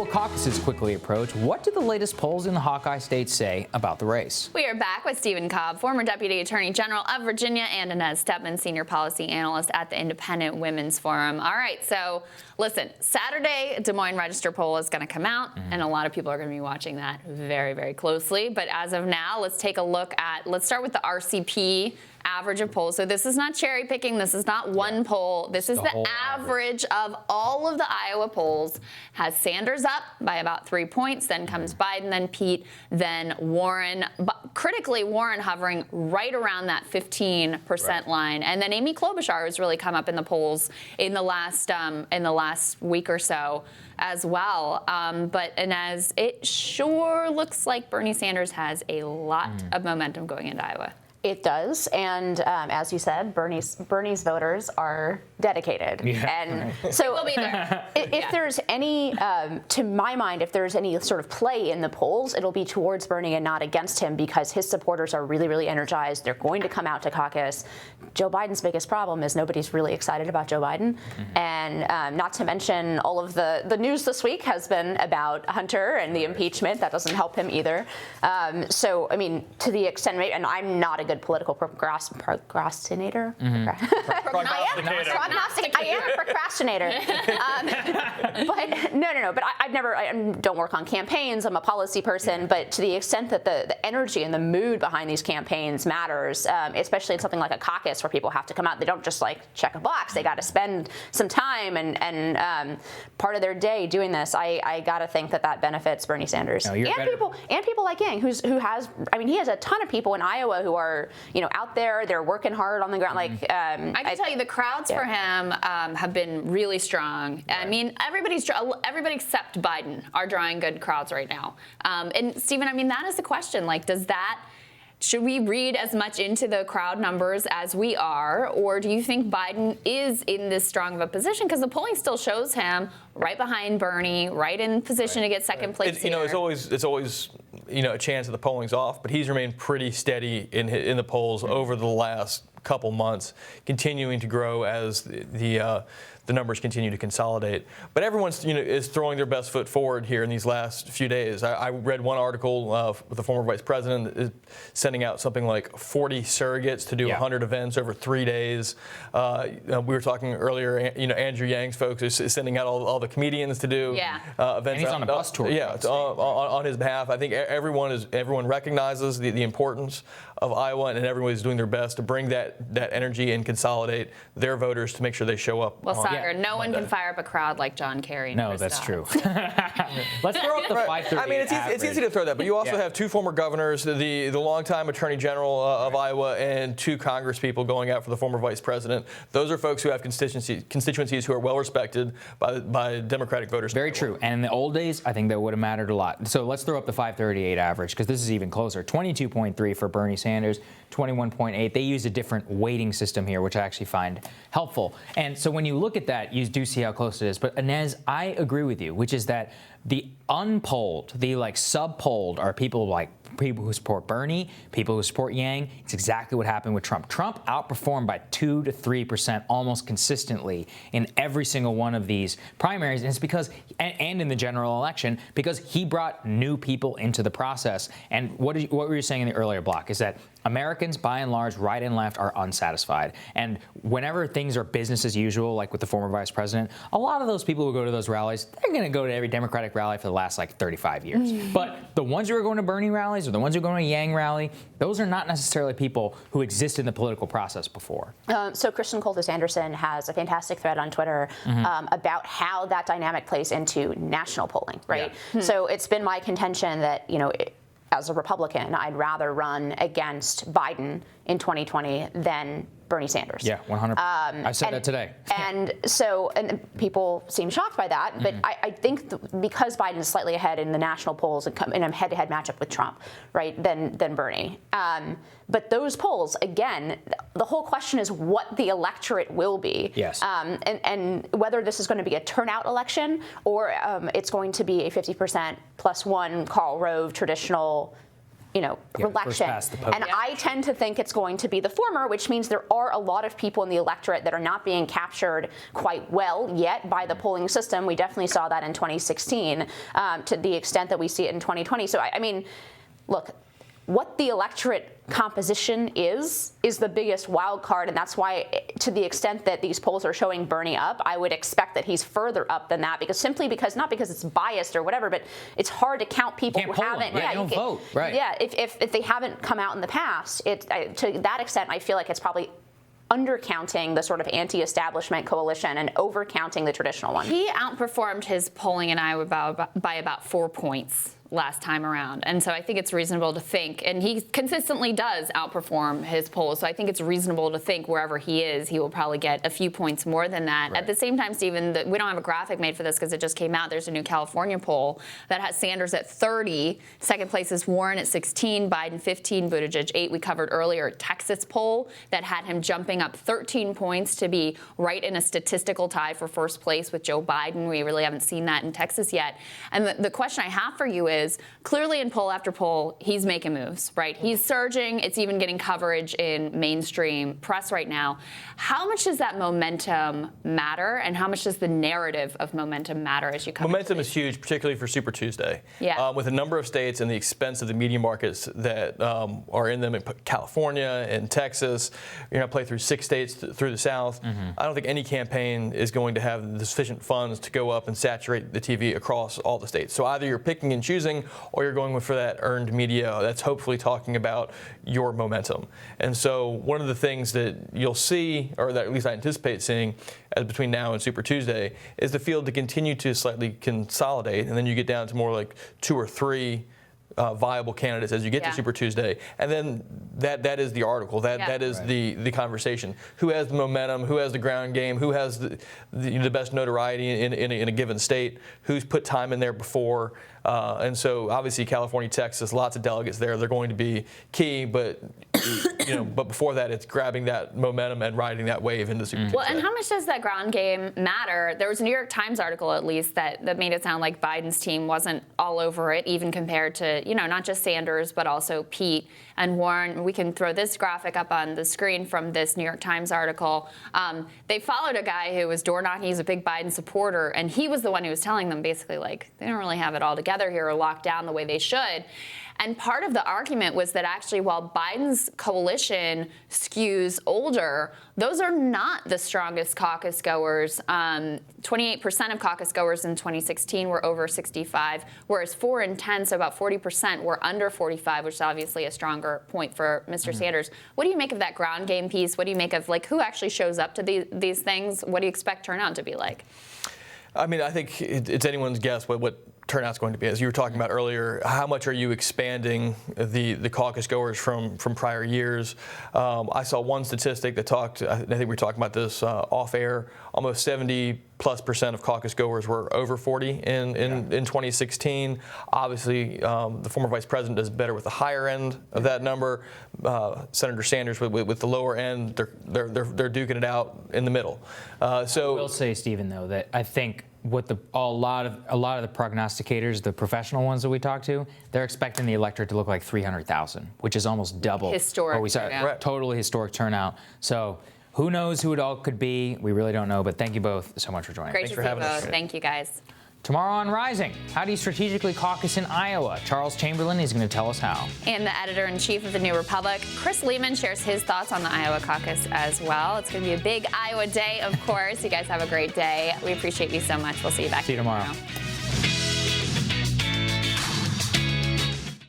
Iowa caucuses quickly approach. What do the latest polls in the Hawkeye states say about the race? We are back with Stephen Cobb, former Deputy Attorney General of Virginia, and Inez Stepman, Senior Policy Analyst at the Independent Women's Forum. All right, so listen, Saturday, Des Moines Register poll is going to come out, and a lot of people are going to be watching that very, very closely. But as of now, let's take a look at, let's start with the RCP average of polls. So this is not cherry picking. This is not one poll. This is the average of all of the Iowa polls. Has Sanders up by about 3 points. Then comes Biden, then Pete, then Warren. But critically, Warren hovering right around that 15% line. And then Amy Klobuchar has really come up in the polls in the last week or so as well. But Inez, it sure looks like Bernie Sanders has a lot of momentum going into Iowa. It does, and as you said, Bernie's voters are dedicated, and so we'll be there. If there's any, to my mind, if there's any sort of play in the polls, it'll be towards Bernie and not against him, because his supporters are really, really energized. They're going to come out to caucus. Joe Biden's biggest problem is nobody's really excited about Joe Biden, and not to mention all of the news this week has been about Hunter and the impeachment. That doesn't help him either. So, I mean, to the extent, and I'm not a good political procrastinator. I am a procrastinator. But no. But I don't work on campaigns. I'm a policy person. But to the extent that the energy and the mood behind these campaigns matters, especially in something like a caucus where people have to come out, they don't just like check a box. They got to spend some time and part of their day doing this. I got to think that benefits Bernie Sanders and people like Yang, who has. I mean, he has a ton of people in Iowa who are, out there. They're working hard on the ground. Like I can tell you, the crowds for him have been really strong. I mean, everybody except Biden are drawing good crowds right now. And Stephen, I mean, that is the question. Like, should we read as much into the crowd numbers as we are, or do you think Biden is in this strong of a position? Because the polling still shows him right behind Bernie, right in position to get second place here. It's always a chance that the polling's off, but he's remained pretty steady in the polls over the last couple months, continuing to grow as the numbers continue to consolidate. But everyone's is throwing their best foot forward here in these last few days. I read one article with the former vice president that is sending out something like 40 surrogates to do 100 events over 3 days. We were talking earlier, Andrew Yang's folks is sending out all the comedians to do events. And he's on a bus tour. On his behalf. I think everyone recognizes the importance of Iowa, and everyone is doing their best to bring that energy and consolidate their voters to make sure they show up. Well, no one can fire up a crowd like John Kerry. No, that's true. Let's throw up the 538 I mean, it's easy to throw that, but you also have two former governors, the longtime Attorney General of Iowa, and two Congress people going out for the former vice president. Those are folks who have constituencies who are well respected by Democratic voters. Very true. And in the old days, I think that would have mattered a lot. So let's throw up the 538 average, because this is even closer. 22.3 for Bernie Sanders, 21.8. They used a different weighting system here, which I actually find helpful. And so when you look at that, you do see how close it is. But Inez, I agree with you, which is that the unpolled, the sub-polled are people who support Bernie, people who support Yang. It's exactly what happened with Trump. Trump outperformed by 2 to 3% almost consistently in every single one of these primaries. And it's because, and in the general election, because he brought new people into the process. And what were you saying in the earlier block is that Americans, by and large, right and left, are unsatisfied. And whenever things are business as usual, like with the former vice president, a lot of those people who go to those rallies, they're going to go to every Democratic rally for the last 35 years. But the ones who are going to Bernie rallies or the ones who are going to a Yang rally, those are not necessarily people who exist in the political process before. So Christian Coltis Anderson has a fantastic thread on Twitter about how that dynamic plays into national polling, right? So it's been my contention that, as a Republican, I'd rather run against Biden in 2020 than Bernie Sanders. Yeah, 100%. I said that today. And people seem shocked by that, but I think because Biden is slightly ahead in the national polls in a head-to-head matchup with Trump, right, than Bernie. But those polls, again, the whole question is what the electorate will be. Yes. And whether this is going to be a turnout election or it's going to be a 50% plus one Karl Rove traditional election. past the post. And I tend to think it's going to be the former, which means there are a lot of people in the electorate that are not being captured quite well yet by the polling system. We definitely saw that in 2016 to the extent that we see it in 2020. So, I mean, look, what the electorate composition is the biggest wild card, and that's why, to the extent that these polls are showing Bernie up, I would expect that he's further up than that, because not because it's biased or whatever, but it's hard to count people who haven't. Right. Don't vote. Right. Yeah, if they haven't come out in the past, to that extent, I feel like it's probably undercounting the sort of anti-establishment coalition and overcounting the traditional one. He outperformed his polling in Iowa by about 4 points last time around. And so I think it's reasonable to think, and he consistently does outperform his polls, so I think it's reasonable to think wherever he is, he will probably get a few points more than that. Right. At the same time, Stephen, we don't have a graphic made for this because it just came out. There's a new California poll that has Sanders at 30. Second place is Warren at 16, Biden 15, Buttigieg 8. We covered earlier a Texas poll that had him jumping up 13 points to be right in a statistical tie for first place with Joe Biden. We really haven't seen that in Texas yet. And the question I have for you is, clearly in poll after poll, he's making moves, right? He's surging. It's even getting coverage in mainstream press right now. How much does that momentum matter, and how much does the narrative of momentum matter as you come? Momentum is huge, particularly for Super Tuesday. Yeah. With a number of states and the expense of the media markets that are in them, in California and Texas, you're going to play through 6 states through the South. Mm-hmm. I don't think any campaign is going to have the sufficient funds to go up and saturate the TV across all the states. So either you're picking and choosing, or you're going for that earned media that's hopefully talking about your momentum. And so one of the things that you'll see, or that at least I anticipate seeing between now and Super Tuesday, is the field to continue to slightly consolidate, and then you get down to more like 2 or 3 viable candidates as you get to Super Tuesday, and then that is the article. That is the conversation. Who has the momentum? Who has the ground game? Who has the best notoriety in a given state? Who's put time in there before? And so obviously California, Texas, lots of delegates there. They're going to be key, but but before that, it's grabbing that momentum and riding that wave into Super Tuesday. Well, and how much does that ground game matter? There was a New York Times article, at least, that made it sound like Biden's team wasn't all over it, even compared to, not just Sanders, but also Pete and Warren. We can throw this graphic up on the screen from this New York Times article. They followed a guy who was door knocking. He's a big Biden supporter, and he was the one who was telling them basically, like, they don't really have it all together here or locked down the way they should. And part of the argument was that actually, while Biden's coalition skews older, those are not the strongest caucus goers. 28% of caucus goers in 2016 were over 65, whereas 4 in 10, so about 40%, were under 45, which is obviously a stronger point for Mr. Sanders. What do you make of that ground game piece? What do you make of, like, who actually shows up to these things? What do you expect turnout to be like? I mean, I think it's anyone's guess what turnout's going to be. As you were talking about earlier, how much are you expanding the caucus goers from prior years? I saw one statistic that talked, I think we were talking about this off air, almost 70+% of caucus goers were over 40 in 2016. Obviously, the former vice president does better with the higher end of that number. Senator Sanders with the lower end, they're duking it out in the middle. So I will say, Stephen, though, that I think what a lot of the prognosticators, the professional ones that we talk to, they're expecting the electorate to look like 300,000, which is almost double historic what we saw. turnout. Totally historic turnout. So who knows who it all could be? We really don't know. But thank you both so much for joining. Great Thanks to for see having you us. both. Thank you, guys. Tomorrow on Rising, how do you strategically caucus in Iowa? Charles Chamberlain is going to tell us how. And the editor-in-chief of the New Republic, Chris Lehman, shares his thoughts on the Iowa caucus as well. It's going to be a big Iowa day, of course. You guys have a great day. We appreciate you so much. We'll see you back See you tomorrow.